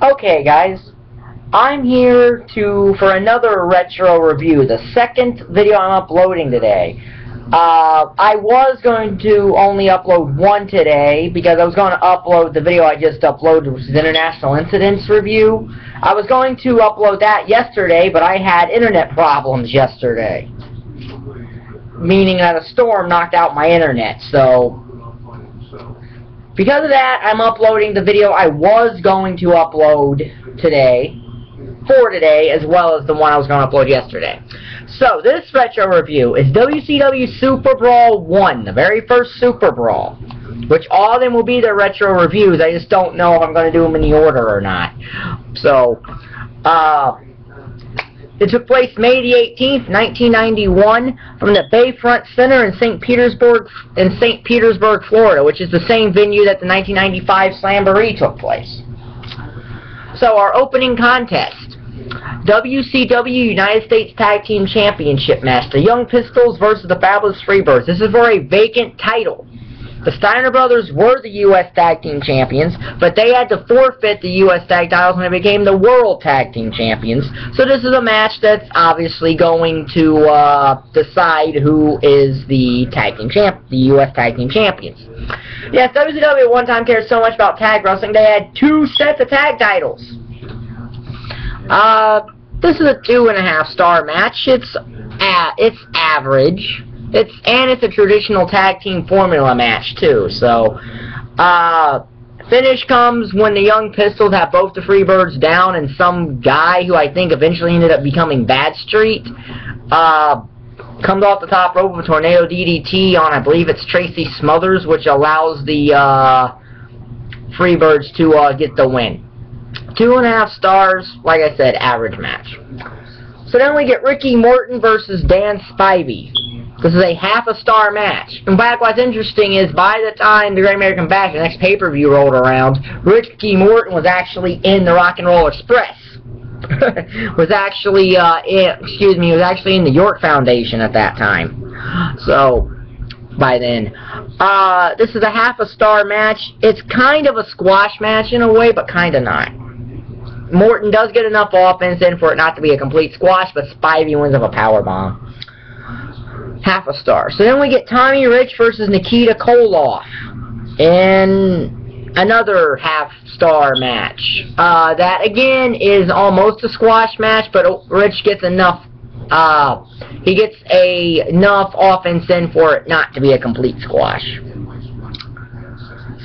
Okay, guys, I'm here for another retro review, the second video I'm uploading today. I was going to only upload one today because I was going to upload the video I just uploaded, which is International Incidents Review. I was going to upload that yesterday, but I had internet problems yesterday, meaning that a storm knocked out my internet, so because of that, I'm uploading the video I was going to upload today, as well as the one I was going to upload yesterday. So, this retro review is WCW SuperBrawl I, the very first Super Brawl, which all of them will be their retro reviews. I just don't know if I'm going to do them in the order or not. So, it took place May the 18th, 1991, from the Bayfront Center in St. Petersburg, Florida, which is the same venue that the 1995 Slamboree took place. So, our opening contest: WCW United States Tag Team Championship match. The Young Pistols versus the Fabulous Freebirds. This is for a vacant title. The Steiner brothers were the U.S. Tag Team Champions, but they had to forfeit the U.S. Tag titles when they became the World Tag Team Champions. So this is a match that's obviously going to decide who is the U.S. Tag Team Champions. Yes, WCW at one time cared so much about tag wrestling, they had 2 sets of tag titles. This is a 2.5-star match. It's average. It's a traditional tag team formula match too. So, finish comes when the Young Pistols have both the Freebirds down, and some guy who I think eventually ended up becoming Bad Street comes off the top rope with a tornado DDT on, I believe it's Tracy Smothers, which allows the Freebirds to get the win. 2.5 stars, like I said, average match. So then we get Ricky Morton versus Dan Spivey. This is a 1/2-star match. In fact, what's interesting is by the time the Great American Bash, the next pay-per-view rolled around, Ricky Morton was actually in the Rock and Roll Express. was actually in the York Foundation at that time. So, by then. This is a 1/2-star match. It's kind of a squash match in a way, but kind of not. Morton does get enough offense in for it not to be a complete squash, but Spivey wins with a powerbomb. 1/2 star. So then we get Tommy Rich versus Nikita Koloff in another 1/2-star match. That again is almost a squash match, but Rich gets enough. He gets enough offense in for it not to be a complete squash.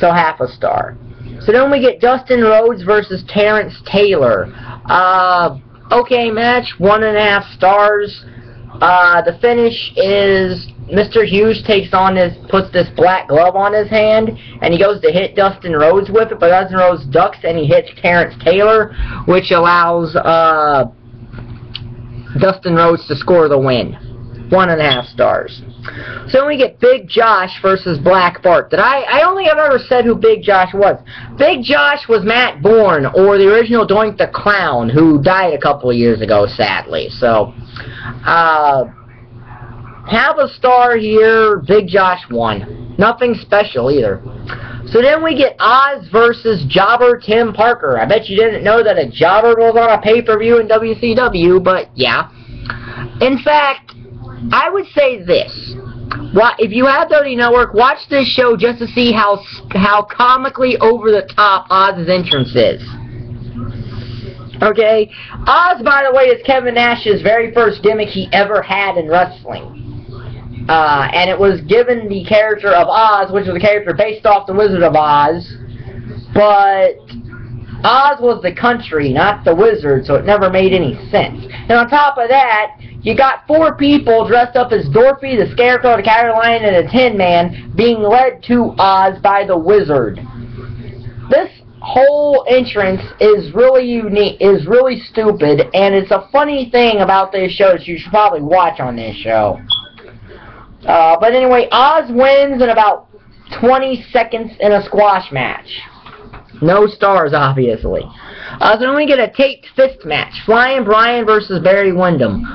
So 1/2 star. So then we get Dustin Rhodes versus Terrance Taylor. Okay match, 1.5 stars. The finish is Mr. Hughes puts this black glove on his hand, and he goes to hit Dustin Rhodes with it, but Dustin Rhodes ducks and he hits Terrance Taylor, which allows Dustin Rhodes to score the win. 1.5 stars. So then we get Big Josh versus Black Bart. I don't think I've ever said who Big Josh was. Big Josh was Matt Bourne, or the original Doink the Clown, who died a couple of years ago, sadly. So, 1/2 star here. Big Josh won. Nothing special either. So then we get Oz versus Jobber Tim Parker. I bet you didn't know that a jobber was on a pay-per-view in WCW, but yeah. In fact, I would say this. If you have WWE Network, watch this show just to see how comically over-the-top Oz's entrance is. Okay? Oz, by the way, is Kevin Nash's very first gimmick he ever had in wrestling. And it was given the character of Oz, which was a character based off the Wizard of Oz. But Oz was the country, not the wizard, so it never made any sense. And on top of that, you got 4 people dressed up as Dorothy, the Scarecrow, the Caroline, and the Tin Man being led to Oz by the Wizard. This whole entrance is really unique, is really stupid, and it's a funny thing about this show that you should probably watch on this show. But anyway, Oz wins in about 20 seconds in a squash match. No stars, obviously. So then we get a taped fist match. Flyin Brian versus Barry Windham.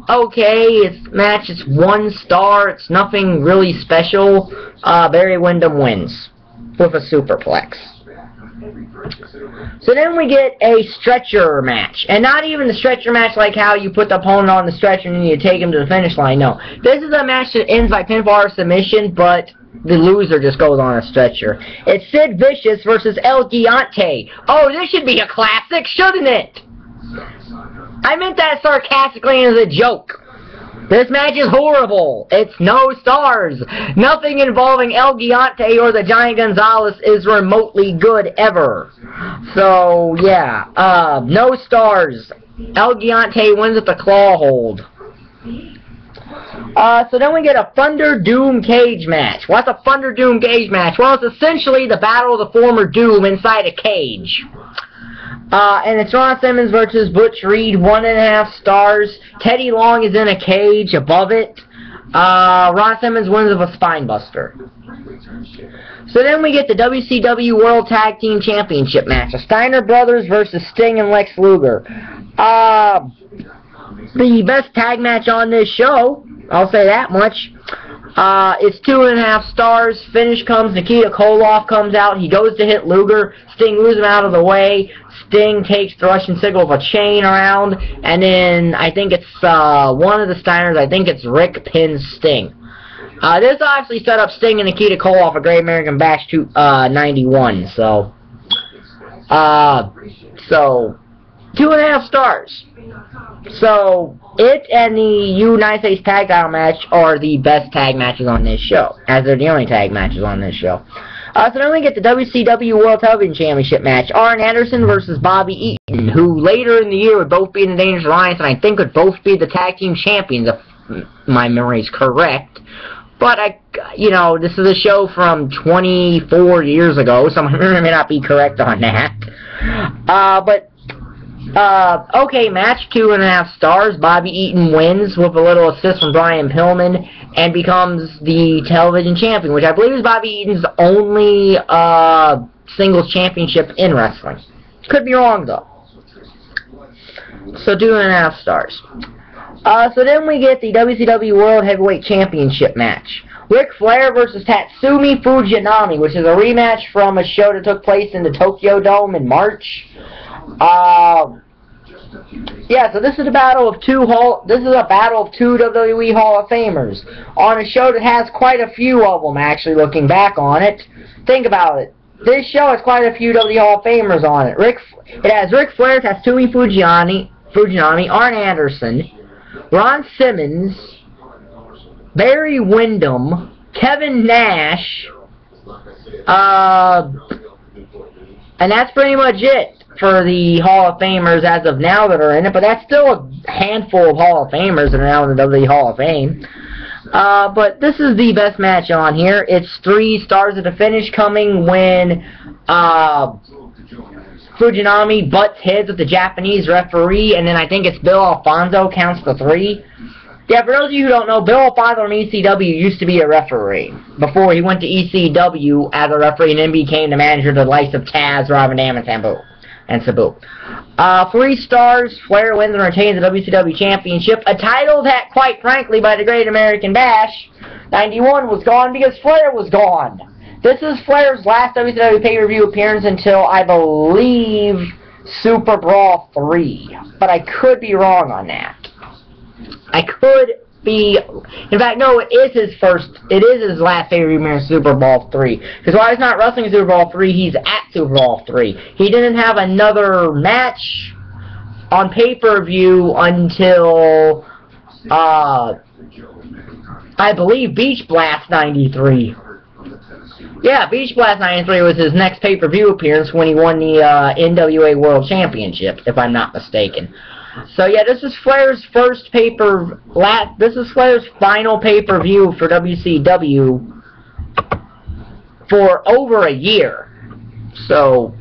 Okay, it's 1 star. It's nothing really special. Barry Windham wins with a superplex. So then we get a stretcher match. And not even the stretcher match like how you put the opponent on the stretcher and you take him to the finish line. No. This is a match that ends by pinfall or submission, but the loser just goes on a stretcher. It's Sid Vicious versus El Gigante. Oh, this should be a classic, shouldn't it? I meant that sarcastically as a joke. This match is horrible. It's no stars. Nothing involving El Gigante or the Giant Gonzalez is remotely good ever. So, yeah. No stars. El Gigante wins with the claw hold. So then we get a Thunderdoom cage match. What's a Thunderdoom cage match? Well, it's essentially the battle of the former Doom inside a cage. And it's Ron Simmons versus Butch Reed, 1.5 stars. Teddy Long is in a cage above it. Ron Simmons wins with a spine buster. So then we get the WCW World Tag Team Championship match. The Steiner brothers versus Sting and Lex Luger. The best tag match on this show, I'll say that much. It's 2.5 stars. Finish comes, Nikita Koloff comes out. He goes to hit Luger. Sting moves him out of the way. Sting takes the Russian signal of a chain around. And then I think it's one of the Steiners, I think it's Rick pins Sting. This obviously set up Sting and Nikita Koloff a Great American Bash 91. So 2.5 stars. So, it and the United States Tag Title match are the best tag matches on this show, as they're the only tag matches on this show. So then we get the WCW World Television Championship match. Arn Anderson versus Bobby Eaton, who later in the year would both be in the Dangerous Alliance, and I think would both be the tag team champions, if my memory is correct. But, this is a show from 24 years ago, so my memory may not be correct on that. Okay match, 2.5 stars. Bobby Eaton wins with a little assist from Brian Pillman and becomes the television champion, which I believe is Bobby Eaton's only singles championship in wrestling. Could be wrong though. So 2.5 stars. So then we get the WCW World Heavyweight Championship match. Ric Flair versus Tatsumi Fujinami, which is a rematch from a show that took place in the Tokyo Dome in March. Yeah, so this is a battle of two WWE Hall of Famers on a show that has quite a few of them. Actually, looking back on it, think about it. This show has quite a few WWE Hall of Famers on it. It has Ric Flair, Tatsumi Fujinami, Arn Anderson, Ron Simmons, Barry Windham, Kevin Nash, and that's pretty much it for the Hall of Famers as of now that are in it, but that's still a handful of Hall of Famers that are now in the WWE Hall of Fame. But this is the best match on here. It's 3 stars at the finish, coming when Fujinami butts heads with the Japanese referee, and then I think it's Bill Alfonso counts the 3. Yeah, for those of you who don't know, Bill Alfonso from ECW used to be a referee before he went to ECW as a referee and then became the manager of the likes of Taz, Robin Dam, and Sabu. 3 stars, Flair wins and retains the WCW Championship, a title that, quite frankly, by the Great American Bash 91 was gone because Flair was gone. This is Flair's last WCW pay-per-view appearance until, I believe, SuperBrawl 3. But I could be wrong on that. I could be... In fact, no, it is his last pay-per-view appearance in SuperBrawl 3. Because while he's not wrestling SuperBrawl 3, he's at SuperBrawl 3. He didn't have another match on pay-per-view until, I believe, Beach Blast 93. Yeah, Beach Blast 93 was his next pay-per-view appearance when he won the NWA World Championship, if I'm not mistaken. So yeah, this is Flair's this is Flair's final pay-per-view for WCW for over a year. So,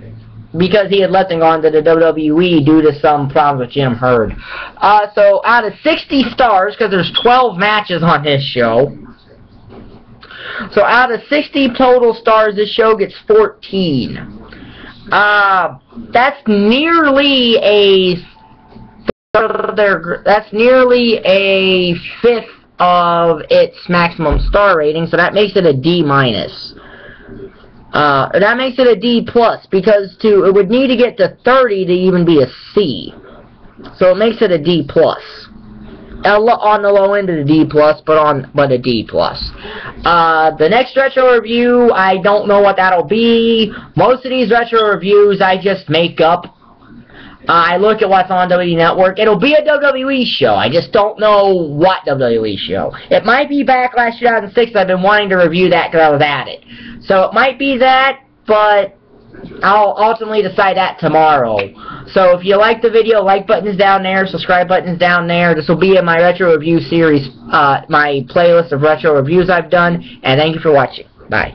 because he had left and gone to the WWE due to some problems with Jim Herd. So out of 60 stars, because there's 12 matches on this show. So out of 60 total stars, this show gets 14. That's nearly a fifth of its maximum star rating, so that makes it a D-. That makes it a D+, because it would need to get to 30 to even be a C. So it makes it a D+. On the low end of the D+, but a D+. The next retro review, I don't know what that'll be. Most of these retro reviews I just make up. I look at what's on WWE Network. It'll be a WWE show. I just don't know what WWE show. It might be Backlash 2006. I've been wanting to review that because I was at it. So it might be that, but I'll ultimately decide that tomorrow. So if you like the video, like button's down there, subscribe button's down there. This will be in my retro review series, my playlist of retro reviews I've done. And thank you for watching. Bye.